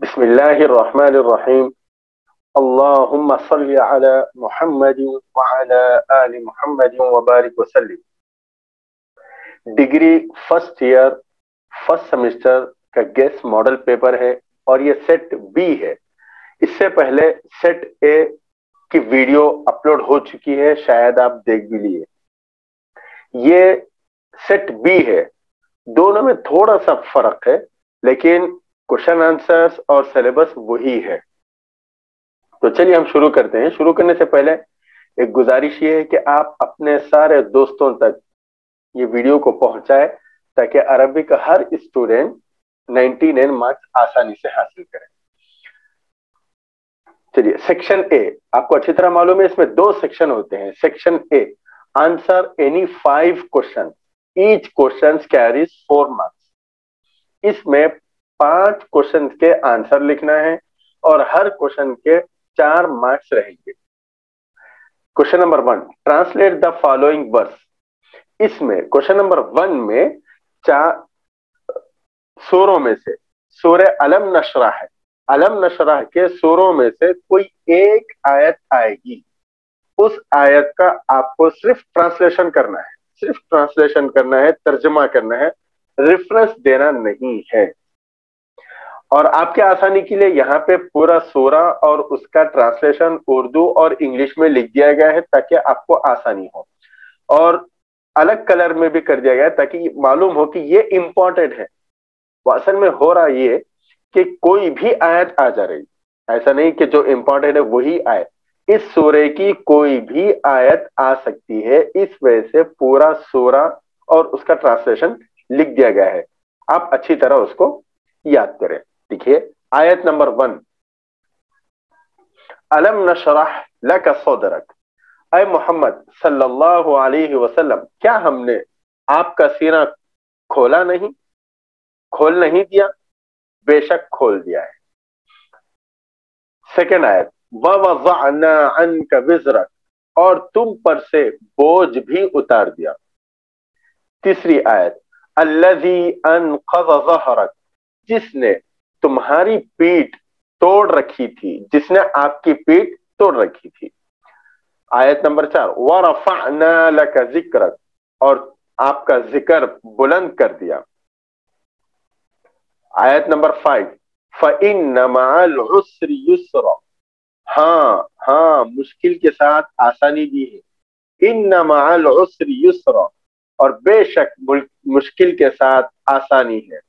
بسم الله الرحمن الرحيم. اللهم صل على محمد وعلى آل محمد وبارك وسلم. Degree first year first semester کا گیس ماڈل پیپر ہے اور یہ سیٹ بی ہے. اس سے پہلے سیٹ اے کی ویڈیو اپلوڈ ہو چکی ہے، شاید آپ دیکھ بھی لیے. یہ سیٹ بی ہے، دونوں میں تھوڑا سا فرق ہے لیکن کوشچن آنسرز اور سلیبس وہی ہے. تو چلیے ہم شروع کرتے ہیں. شروع کرنے سے پہلے ایک گزارش یہ ہے کہ آپ اپنے سارے دوستوں تک یہ ویڈیو کو پہنچائے تاکہ عربی کا ہر اسٹوڈنٹ 99 مارکس آسانی سے حاصل کرے. چلیے سیکشن اے آپ کو اچھی طرح معلوم ہے، اس میں 2 سیکشن ہوتے ہیں. Section A answer any 5 question, each question carries 4 marks. اس میں 5 کوشچن کے آنسر لکھنا ہے اور ہر کوشچن کے 4 مارکس رہیں گے. Question number 1 translate the following verse. اس میں کوشچن نمبر 1 میں 4 سوروں میں سے سورہ علم نشرح ہے، علم نشرح کے سوروں میں سے کوئی ایک آیت آئے گی. اس آیت کا آپ کو صرف ٹرانسلیشن کرنا ہے، صرف ٹرانسلیشن کرنا ہے، ترجمہ کرنا ہے، ریفرنس دینا نہیں ہے. اور آپ کے آسانی کے لیے یہاں پہ پورا سورہ اور اس کا ٹرانسلیشن اردو اور انگلش میں لکھ دیا گیا ہے تاکہ آپ کو آسانی ہو، اور الگ کلر میں بھی کر دیا گیا ہے تاکہ معلوم ہو کہ یہ امپورٹنٹ ہے. وہ اصل میں ہو رہا یہ کہ کوئی بھی آیت آ جا رہی، ایسا نہیں کہ جو امپورٹنٹ ہے وہی آئے. اس سورے کی کوئی بھی آیت آ سکتی ہے، اس وجہ سے پورا سورہ اور اس کا ٹرانسلیشن لکھ دیا گیا ہے. آپ اچھی طرح اس کو یاد کریں. دیکھیے آیت نمبر 1 علم نشرح لک صدرک. اے محمد صلی اللہ علیہ وسلم، کیا ہم نے آپ کا سینہ کھولا نہیں، کھول نہیں دیا؟ بے شک کھول دیا ہے. سیکنڈ آیت وَوَضَعْنَا عَنْكَ وِزْرَكَ، اور تم پر سے بوجھ بھی اتار دیا. تیسری آیت الَّذِي أَنْقَضَ ظَهْرَكَ، جس نے تمہاری پیٹھ توڑ رکھی تھی، جس نے آپ کی پیٹھ توڑ رکھی تھی. آیت نمبر 4 وَرَفَعْنَا لَكَ ذِكْرَكَ، اور آپ کا ذکر بلند کر دیا. آیت نمبر 5 فَإِنَّ مَعَ الْعُسْرِ يُسْرًا، ہاں مشکل کے ساتھ آسانی بھی ہے. إِنَّ مَعَ الْعُسْرِ يُسْرًا، اور بے شک مشکل کے ساتھ آسانی ہے.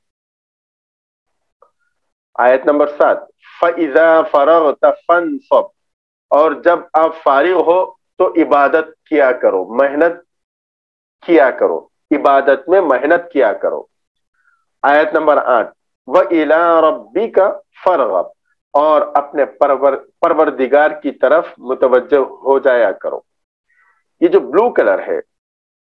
آیت نمبر 7 فَإِذَا فَرَغْتَ فَانْصَبْ، اور جب آپ فارغ ہو تو عبادت کیا کرو، محنت کیا کرو، عبادت میں محنت کیا کرو. آیت نمبر 8 وَإِلَىٰ رَبِّكَ فَارْغَب، اور اپنے پروردگار کی طرف متوجہ ہو جایا کرو. یہ جو بلو کلر ہے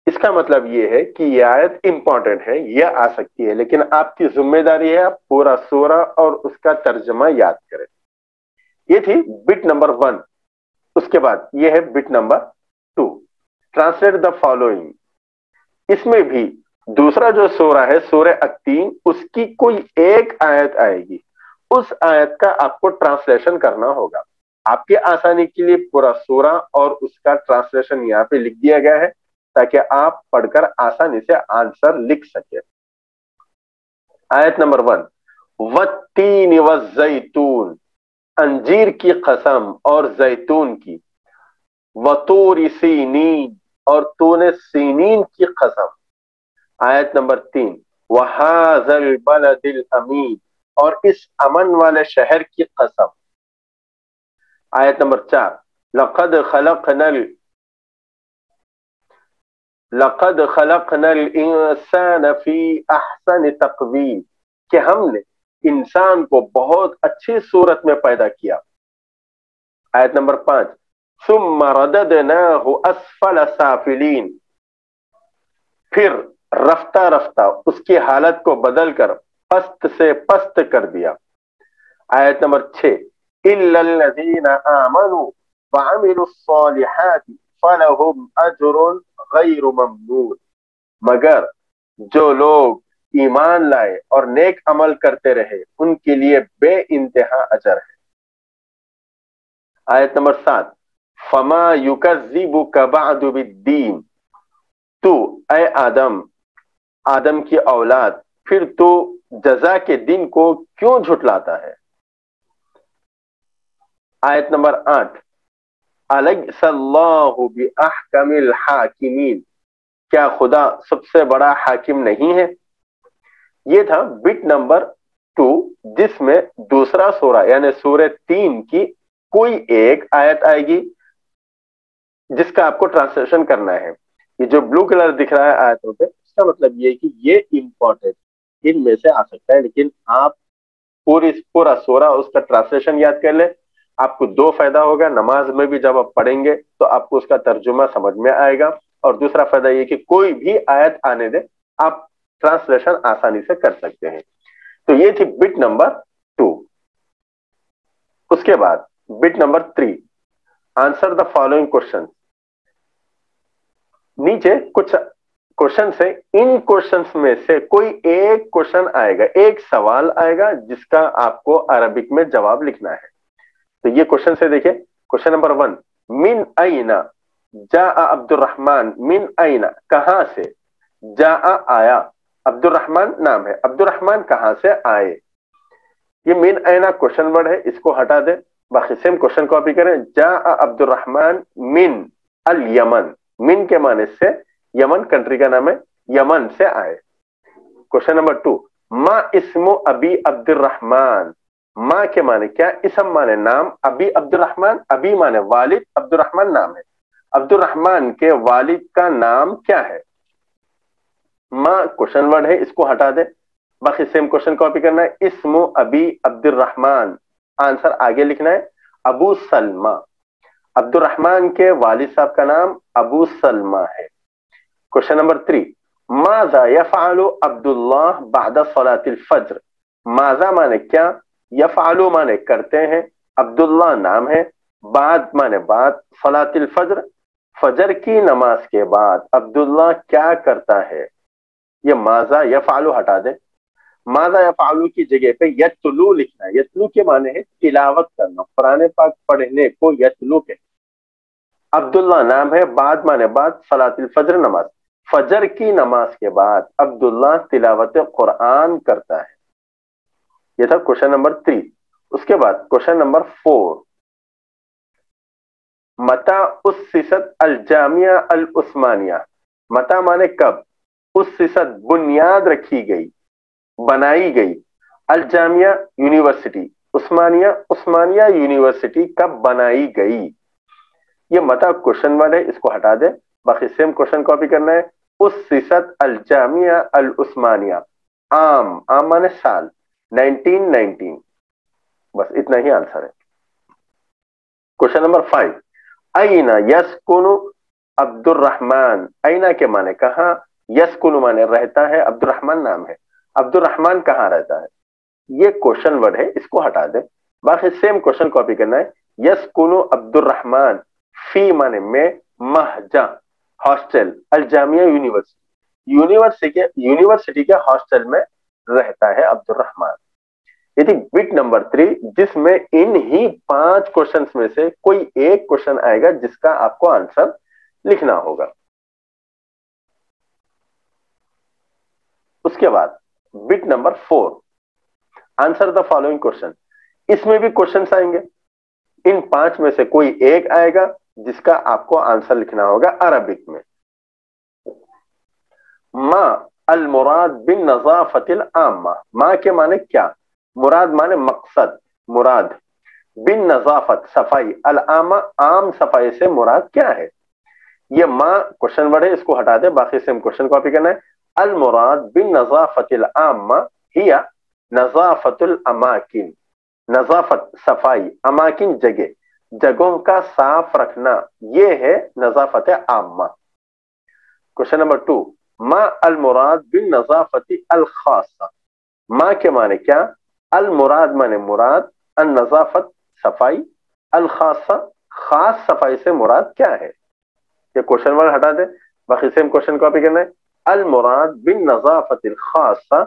اس کا مطلب یہ ہے کہ یہ آیت امپورٹنٹ ہے، یہ آ سکتی ہے، لیکن آپ کی ذمہ داری ہے آپ پورا سورہ اور اس کا ترجمہ یاد کریں. یہ تھی بٹ نمبر 1. اس کے بعد یہ ہے bit number 2 translate the following. اس میں بھی دوسرا جو سورہ ہے سورہ التین، اس کی کوئی ایک آیت آئے گی، اس آیت کا آپ کو ٹرانسلیشن کرنا ہوگا. آپ کی آسانی کے لیے پورا سورہ اور اس کا ٹرانسلیشن یہاں پہ لکھ دیا گیا ہے تاکہ آپ پڑھ کر آسانی سے آنسر لکھ سکیں. آیت نمبر 1 والتین والزیتون، انجیر کی قسم اور زیتون کی. وطور سینین، اور طور سینین کی قسم. آیت نمبر 3 وَهَذَا الْبَلَدِ الْأَمِينِ، اور اس امن والے شہر کی قسم. آیت نمبر 4 لَقَدْ خَلَقْنَا الْإِنسَانَ فِي أَحْسَنِ تَقْوِيمٍ، کہ ہم نے انسان کو بہت اچھی صورت میں پیدا کیا. آیت نمبر 5 ثُمَّ رَدَدْنَاهُ أَسْفَلَ سَافِلِينَ، پھر رفتہ رفتہ اس کی حالت کو بدل کر پست سے پست کر دیا. آیت نمبر 6 إِلَّا الَّذِينَ آمَنُوا وَعَمِلُوا الصَّالِحَاتِ فَلَهُمْ أَجْرٌ غَيْرُ مَمْنُونٍ، مگر جو لوگ ایمان لائے اور نیک عمل کرتے رہے ان کے لیے بے انتہا اجر ہے۔ آیت نمبر 7، فما یکذبک بعد بالدین، تو اے آدم کی اولاد پھر تو جزا کے دن کو کیوں جھٹلاتا ہے۔ آیت نمبر 8، الیس اللہ باحکم الحاکمین، کیا خدا سب سے بڑا حاکم نہیں ہے۔ یہ تھا بٹ نمبر 2، جس میں دوسرا سورہ یعنی سورہ 3 کی کوئی ایک آیت آئے گی جس کا آپ کو ٹرانسلیشن کرنا ہے۔ یہ جو بلو کلر دکھ رہا ہے آیتوں پہ، اس کا مطلب یہ کہ یہ امپورٹنٹ ان میں سے آ سکتا ہے، لیکن آپ پورا سورہ اس کا ٹرانسلیشن یاد کر لیں، آپ کو 2 فائدہ ہوگا۔ نماز میں بھی جب آپ پڑھیں گے تو آپ کو اس کا ترجمہ سمجھ میں آئے گا، اور دوسرا فائدہ یہ کہ کوئی بھی آیت آنے دے آپ ٹرانسلیشن آسانی سے کر سکتے ہیں۔ تو یہ تھی بٹ نمبر 2۔ اس کے بعد bit number 3، answer the following question. نیچے کچھ کوشچن ہے، ان کوشچنس میں سے کوئی ایک کوشچن آئے گا، ایک سوال آئے گا جس کا آپ کو عربک میں جواب لکھنا ہے۔ تو یہ کوشچن سے دیکھیں، کوشچن نمبر 1، من این جاء عبد الرحمن، من این کہاں سے، جاء آیا، عبد الرحمن نام ہے، عبد الرحمن کہاں سے آئے۔ یہ من این کوشچن ورڈ ہے، اس کو ہٹا دیں، باقی سیم کوشچن کاپی کریں، جاء عبد الرحمن من الیمن، من کے معنی سے یمن کنٹری کا نام ہے، یمن سے آئے۔ کوشچن نمبر 2، ما اسم ابی عبد الرحمن، ماں کے معنی کیا، اسم معنی نام، ابی عبد الرحمن، ابی معنی والد، عبد الرحمن نام ہے، عبد الرحمن کے والد کا نام کیا ہے۔ ماں کوشچن ورڈ ہے، اس کو ہٹا دیں، باقی سیم کوشچن کاپی کرنا ہے، اسم ابی عبد الرحمن، آنسر آگے لکھنا ہے ابو سلمہ، عبد الرحمن کے والد صاحب کا نام ابو سلمہ ہے۔ کوشچن نمبر 3، ماذا یفعل عبداللہ بعد صلاة الفجر، ماذا مانے کیا، یفعل مانے کرتے ہیں، عبداللہ نام ہے، بعد مانے بعد، صلاة الفجر فجر کی نماز کے بعد عبداللہ کیا کرتا ہے۔ یہ ماذا یفعل ہٹا دیں، ماذا یفعل کی جگہ پہ یتلو لکھنا ہے۔ یتلو کے معنی ہے تلاوت کرنا، قرآن پاک پڑھنے کو یتلو کہتے ہیں۔ عبداللہ نام ہے، بعد مانے بعد، صلاۃ الفجر نماز، فجر کی نماز کے بعد عبداللہ تلاوت قرآن کرتا ہے۔ یہ تھا کوشچن نمبر 3۔ اس کے بعد کوشچن نمبر 4، متى اسست الجامعہ العثمانیہ، متى مانے کب، اسست بنیاد رکھی گئی، بنائی گئی، الجامعہ یونیورسٹی، عثمانیہ یونیورسٹی کب بنائی گئی۔ یہ متا کوشچن ورڈ ہے، اس کو ہٹا دیں، باقی سیم کوشچن کاپی کرنا ہے، اسست الجامعہ العثمانیہ، عام مانے سال، 1919، بس اتنا ہی آنسر ہے۔ کوشچن نمبر 5، اینا یسکن عبد الرحمن، اینا کے معنی کہاں، یسکن معنی رہتا ہے، عبد الرحمن نام ہے، عبد الرحمن کہاں رہتا ہے۔ یہ کوشچن ورڈ ہے، اس کو ہٹا دیں، باقی سیم کوشچن کاپی کرنا ہے، یسکن عبد الرحمن فی معنی میں، مہجہ ہاسٹل، الجامعہ یونیورسٹی کے ہاسٹل میں رہتا ہے عبد الرحمن۔ یہ تھی بٹ نمبر 3، جس میں ان ہی 5 کوشچنس میں سے کوئی ایک کوشچن آئے گا جس کا آپ کو آنسر لکھنا ہوگا۔ اس کے بعد bit number 4، answer the following question, اس میں بھی کوشچنس آئیں گے، ان 5 میں سے کوئی ایک آئے گا جس کا آپ کو آنسر لکھنا ہوگا عربک میں۔ ما المراد بالنظافت العامہ، ما کے معنی کیا، مراد معنی مقصد، مراد، بالنظافت صفائی، العامہ عام صفائی سے مراد کیا ہے۔ یہ ما کوشچن ورڈ ہے، اس کو ہٹا دیں، باقی سیم کوشچن کاپی کرنا ہے، المراد بالنظافت العامہ ہی نظافت الاماکن، نظافت صفائی، اماکن جگہوں کا صاف رکھنا، یہ ہے نظافت عامہ۔ کوشچن نمبر 2، ما المراد بالنظافت الخاصہ، ما کے معنی کیا، المراد معنی مراد، النظافت صفائی، الخاصہ خاص صفائی سے مراد کیا ہے۔ یہ کوشچن ورڈ ہٹا دیں، باقی سیم کوشچن کاپی کرنا ہے، المراد بالنظافة الخاصة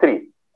3,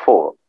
4,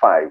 5,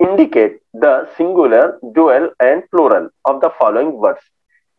indicate the singular, dual and plural of the following words।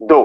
2,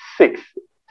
6।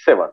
7।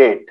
8,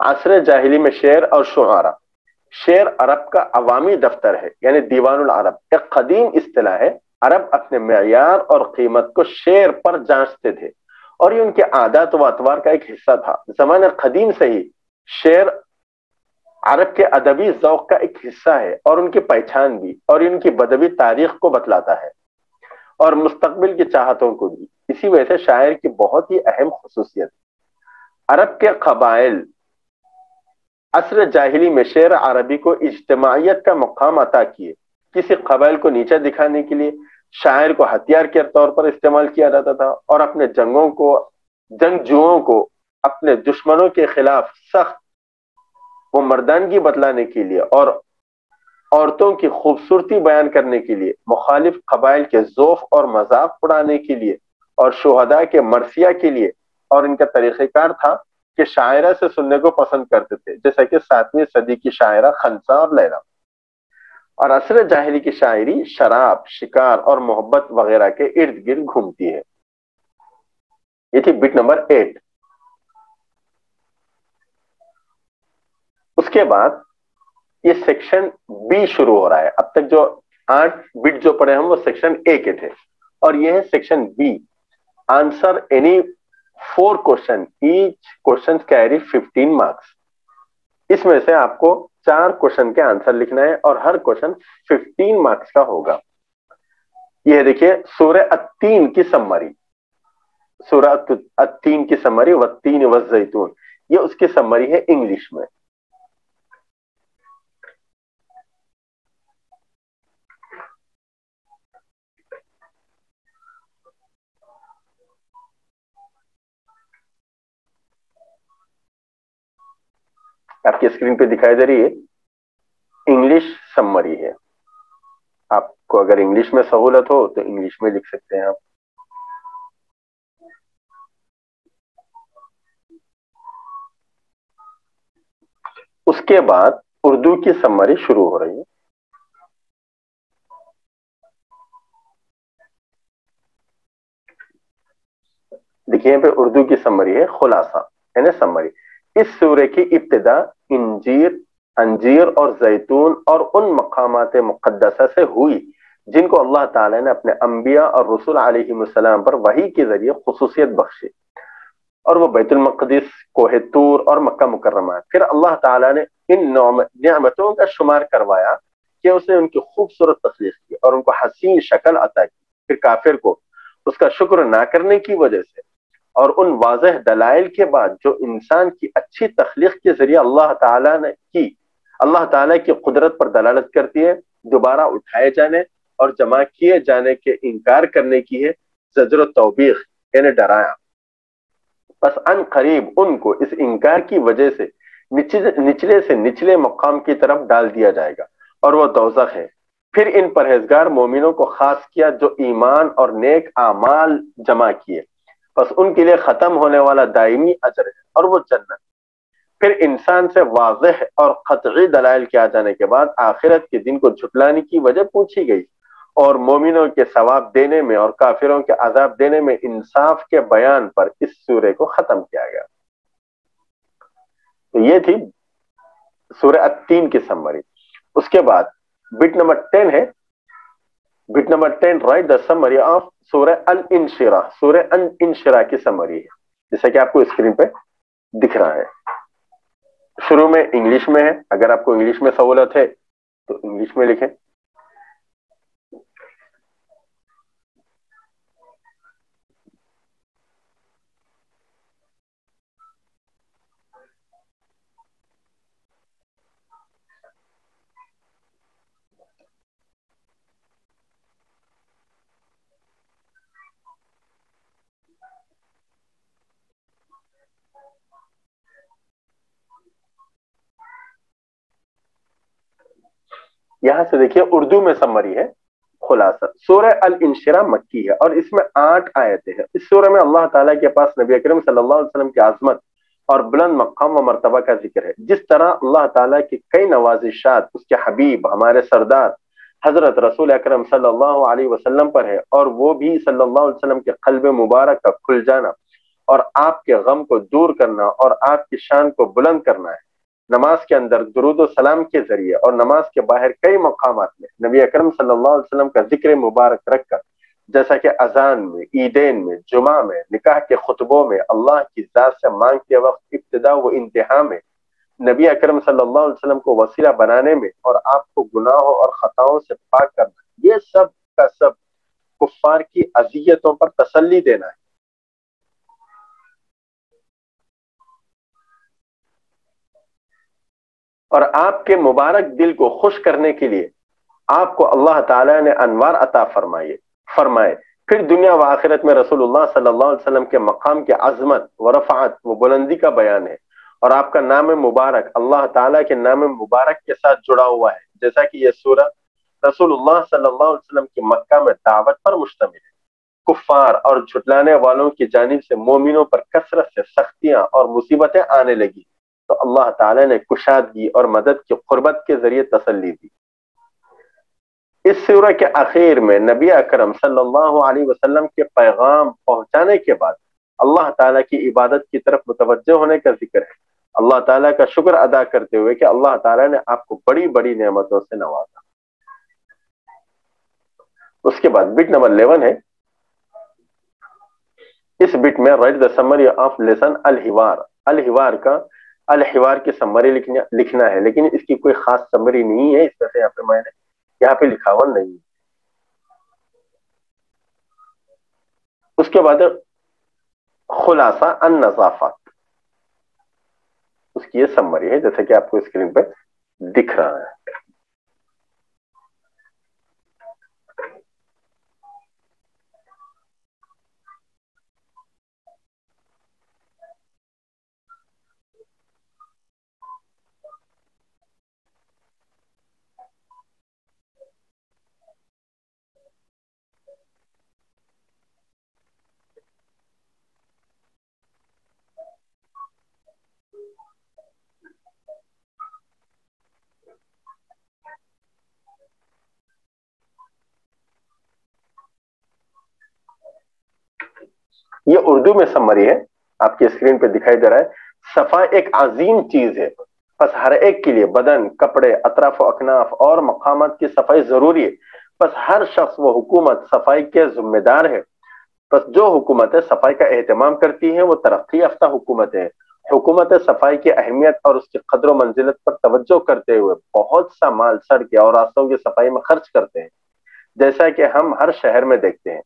عصر جاہلی میں شعر اور شعرا، شعر عرب کا عوامی دفتر ہے، یعنی دیوان العرب ایک قدیم اصطلاح ہے۔ عرب اپنے معیار اور قیمت کو شعر پر جانچتے تھے، اور یہ ان کے عادات و اطوار کا ایک حصہ تھا۔ زمانہ قدیم سے ہی شعر عرب کے ادبی ذوق کا ایک حصہ ہے، اور ان کی پہچان بھی، اور ان کی بدوی تاریخ کو بتلاتا ہے، اور مستقبل کی چاہتوں کو بھی۔ اسی وجہ سے شاعر کی بہت ہی اہم خصوصیت، عرب کے قبائل عصر جاہلی میں شعر عربی کو اجتماعیت کا مقام عطا کیے۔ کسی قبائل کو نیچا دکھانے کے لیے شاعر کو ہتھیار کے طور پر استعمال کیا جاتا تھا، اور اپنے جنگجوؤں کو اپنے دشمنوں کے خلاف سخت و مردانگی بتلانے کے لیے، اور عورتوں کی خوبصورتی بیان کرنے کے لیے، مخالف قبائل کے ذوف اور مذاق اڑانے کے لیے، اور شہداء کے مرثیہ کے لیے۔ اور ان کا طریقہ کار تھا کہ شاعرہ سے سننے کو پسند کرتے تھے، جیسا کہ 7ویں صدی کی شاعرہ خنسا اور لیلا۔ اور عصر جاہلی کی شاعری شراب، شکار اور محبت وغیرہ کے ارد گرد گھومتی ہے۔ یہ تھی بٹ نمبر 8۔ اس کے بعد یہ سیکشن بی شروع ہو رہا ہے۔ اب تک جو 8 بٹ جو پڑھے ہم وہ سیکشن اے کے تھے، اور یہ ہے section B. Answer any 4 question, each question carry 15 marks. اس میں سے آپ کو 4 کوشچن کے آنسر لکھنا ہے، اور ہر کوشچن 15 مارکس کا ہوگا۔ یہ دیکھیے سورہ التین کی سمری، سورہ التین کی سمری، والتین والزیتون، یہ اس کی سمری ہے انگلش میں۔ آپ کی اسکرین پہ دکھائی دے رہی ہے، انگلش سمری ہے۔ آپ کو اگر انگلش میں سہولت ہو تو انگلش میں لکھ سکتے ہیں آپ۔ اس کے بعد اردو کی سمری شروع ہو رہی ہے۔ دیکھیے یہاں پہ اردو کی سمری ہے خلاصہ، یعنی سمری۔ اس سورے کی ابتدا انجیر اور زیتون اور ان مقامات مقدسہ سے ہوئی جن کو اللہ تعالیٰ نے اپنے انبیاء اور رسول علیہ السلام پر وحی کے ذریعے خصوصیت بخشی، اور وہ بیت المقدس، کوہ طور اور مکہ مکرمہ۔ پھر اللہ تعالیٰ نے ان نعمتوں کا شمار کروایا کہ اس نے ان کی خوبصورت تخلیق کی اور ان کو حسین شکل عطا کی۔ پھر کافر کو اس کا شکر نہ کرنے کی وجہ سے اور ان واضح دلائل کے بعد جو انسان کی اچھی تخلیق کے ذریعے اللہ تعالیٰ کی قدرت پر دلالت کرتی ہے، دوبارہ اٹھائے جانے اور جمع کیے جانے کے انکار کرنے کی ہے، زجر و توبیخ یعنی ڈرایا۔ بس ان قریب ان کو اس انکار کی وجہ سے نچلے سے نچلے مقام کی طرف ڈال دیا جائے گا، اور وہ دوزخ ہے۔ پھر ان پرہیزگار مومنوں کو خاص کیا جو ایمان اور نیک اعمال جمع کیے، بس ان کے لیے ختم ہونے والا دائمی اجر ہے، اور وہ جنت۔ پھر انسان سے واضح اور قطعی دلائل کے آ جانے کے بعد آخرت کے دن کو جھٹلانے کی وجہ پوچھی گئی، اور مومنوں کے ثواب دینے میں اور کافروں کے عذاب دینے میں انصاف کے بیان پر اس سورے کو ختم کیا گیا۔ تو یہ تھی سورہ التین کی سمری۔ اس کے بعد بٹ نمبر 10 ہے، bit number 10 right the summary of سورہ الانشراح۔ سورہ الانشراح کی سمری ہے، جیسا کہ آپ کو اسکرین پہ دکھ رہا ہے۔ شروع میں انگلش میں ہے، اگر آپ کو انگلش میں سہولت ہے تو انگلش میں لکھیں۔ یہاں سے دیکھیے اردو میں سمری ہے خلاصہ۔ سورہ الانشراح مکی ہے، اور اس میں 8 آیتیں ہیں۔ اس سورہ میں اللہ تعالیٰ کے پاس نبی اکرم صلی اللہ علیہ وسلم کی عظمت اور بلند مقام و مرتبہ کا ذکر ہے۔ جس طرح اللہ تعالیٰ کی کئی نوازشات اس کے حبیب ہمارے سردار حضرت رسول اکرم صلی اللہ علیہ وسلم پر ہے، اور وہ بھی صلی اللہ علیہ وسلم کے قلب مبارک کا کھل جانا اور آپ کے غم کو دور کرنا اور آپ کی شان کو بلند کرنا ہے۔ نماز کے اندر درود و سلام کے ذریعے اور نماز کے باہر کئی مقامات میں نبی اکرم صلی اللہ علیہ وسلم کا ذکر مبارک رکھ کر، جیسا کہ اذان میں، عیدین میں، جمعہ میں، نکاح کے خطبوں میں، اللہ کی ذات سے مانگتے وقت ابتدا و انتہا میں، نبی اکرم صلی اللہ علیہ وسلم کو وسیلہ بنانے میں، اور آپ کو گناہوں اور خطاؤں سے پاک کرنا، یہ سب کا سب کفار کی اذیتوں پر تسلی دینا ہے۔ اور آپ کے مبارک دل کو خوش کرنے کے لیے آپ کو اللہ تعالیٰ نے انوار عطا فرمائے۔ پھر دنیا و آخرت میں رسول اللہ صلی اللہ علیہ وسلم کے مقام کی عظمت و رفعت و بلندی کا بیان ہے، اور آپ کا نام مبارک اللہ تعالیٰ کے نام مبارک کے ساتھ جڑا ہوا ہے، جیسا کہ یہ سورہ رسول اللہ صلی اللہ علیہ وسلم کی مکہ میں دعوت پر مشتمل ہے۔ کفار اور جھٹلانے والوں کی جانب سے مومنوں پر کثرت سے سختیاں اور مصیبتیں آنے لگی، تو اللہ تعالیٰ نے کشادگی اور مدد کی قربت کے ذریعے تسلی دی۔ اس سورہ کے آخر میں نبی اکرم صلی اللہ علیہ وسلم کے پیغام پہنچانے کے بعد اللہ تعالیٰ کی عبادت کی طرف متوجہ ہونے کا ذکر ہے، اللہ تعالیٰ کا شکر ادا کرتے ہوئے کہ اللہ تعالیٰ نے آپ کو بڑی بڑی نعمتوں سے نوازا۔ اس کے بعد بٹ نمبر 11 ہے، اس بٹ میں write the summary of lesson الحوار کی سمری لکھنا ہے، لیکن اس کی کوئی خاص سمری نہیں ہے، اس طرح سے یہاں پہ میں نے یہاں پہ لکھا ہوا نہیں۔ اس کے بعد خلاصہ النظافت، اس کی یہ سمری ہے جیسا کہ آپ کو اسکرین پہ دکھ رہا ہے۔ یہ اردو میں سمری ہے، آپ کی اسکرین پہ دکھائی دے رہا ہے۔ صفائی ایک عظیم چیز ہے، پس ہر ایک کے لیے بدن، کپڑے، اطراف و اکناف اور مقامات کی صفائی ضروری ہے، پس ہر شخص و حکومت صفائی کے ذمہ دار ہے۔ پس جو حکومتیں صفائی کا اہتمام کرتی ہیں وہ ترقی یافتہ حکومتیں ہیں۔ حکومت صفائی کی اہمیت اور اس کی قدر و منزلت پر توجہ کرتے ہوئے بہت سا مال سڑکیں اور راستوں کی صفائی میں خرچ کرتے ہیں، جیسا کہ ہم ہر شہر میں دیکھتے ہیں۔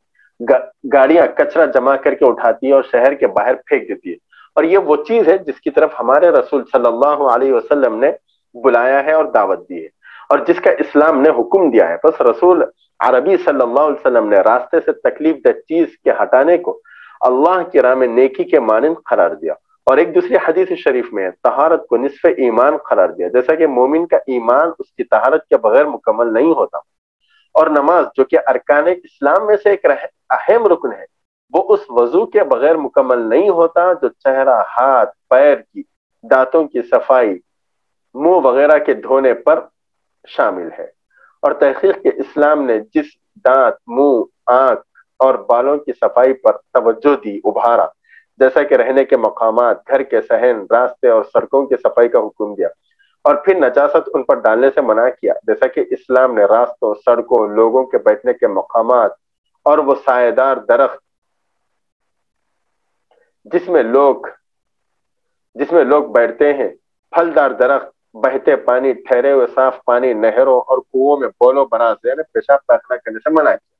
گاڑیاں کچرا جمع کر کے اٹھاتی ہے اور شہر کے باہر پھینک دیتی ہے، اور یہ وہ چیز ہے جس کی طرف ہمارے رسول صلی اللہ علیہ وسلم نے بلایا ہے اور دعوت دی ہے، اور جس کا اسلام نے حکم دیا ہے۔ بس رسول عربی صلی اللہ علیہ وسلم نے راستے سے تکلیف دہ چیز کے ہٹانے کو اللہ کی راہ میں نیکی کے مانند قرار دیا، اور ایک دوسری حدیث شریف میں طہارت کو نصف ایمان قرار دیا، جیسا کہ مومن کا ایمان اس کی طہارت کے بغیر مکمل نہیں ہوتا، اور نماز جو کہ ارکان اسلام میں سے ایک اہم رکن ہے، وہ اس وضو کے بغیر مکمل نہیں ہوتا جو چہرہ، ہاتھ، پیر کی، دانتوں کی صفائی، منہ وغیرہ کے دھونے پر شامل ہے۔ اور تحقیق کے اسلام نے جس دانت، منہ، آنکھ اور بالوں کی صفائی پر توجہ دی، ابھارا، جیسا کہ رہنے کے مقامات، گھر کے صحن، راستے اور سڑکوں کی صفائی کا حکم دیا، اور پھر نجاست ان پر ڈالنے سے منع کیا، جیسا کہ اسلام نے راستوں، سڑکوں، لوگوں کے بیٹھنے کے مقامات اور وہ سایہ دار درخت جس میں لوگ بیٹھتے ہیں، پھلدار درخت، بہتے پانی، ٹھہرے ہوئے صاف پانی، نہروں اور کنووں میں بولو براز یعنی پیشاب پاخانہ کرنے سے منع کیا۔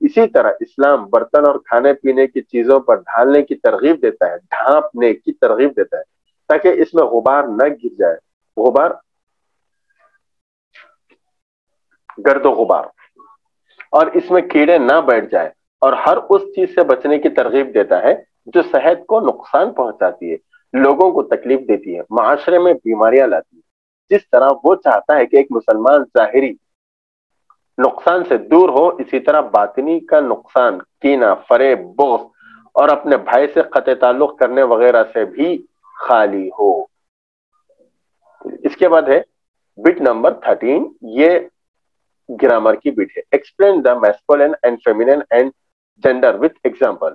اسی طرح اسلام برتن اور کھانے پینے کی چیزوں پر ڈھالنے کی ترغیب دیتا ہے، ڈھانپنے کی ترغیب دیتا ہے، تاکہ اس میں غبار نہ گر جائے، گرد و غبار، اور اس میں کیڑے نہ بیٹھ جائے، اور ہر اس چیز سے بچنے کی ترغیب دیتا ہے جو صحت کو نقصان پہنچاتی ہے، لوگوں کو تکلیف دیتی ہے، معاشرے میں بیماریاں لاتی ہے۔ جس طرح وہ چاہتا ہے کہ ایک مسلمان ظاہری نقصان سے دور ہو، اسی طرح باطنی کا نقصان، کینہ، فریب، بغض اور اپنے بھائی سے قطع تعلق کرنے وغیرہ سے بھی خالی ہو۔ اس کے بعد ہے بٹ نمبر 13، یہ گرامر کی بٹ ہے۔ Explain the masculine and feminine and gender with example.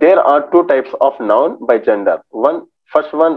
There are two types of noun by gender. First one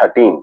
13।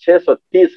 630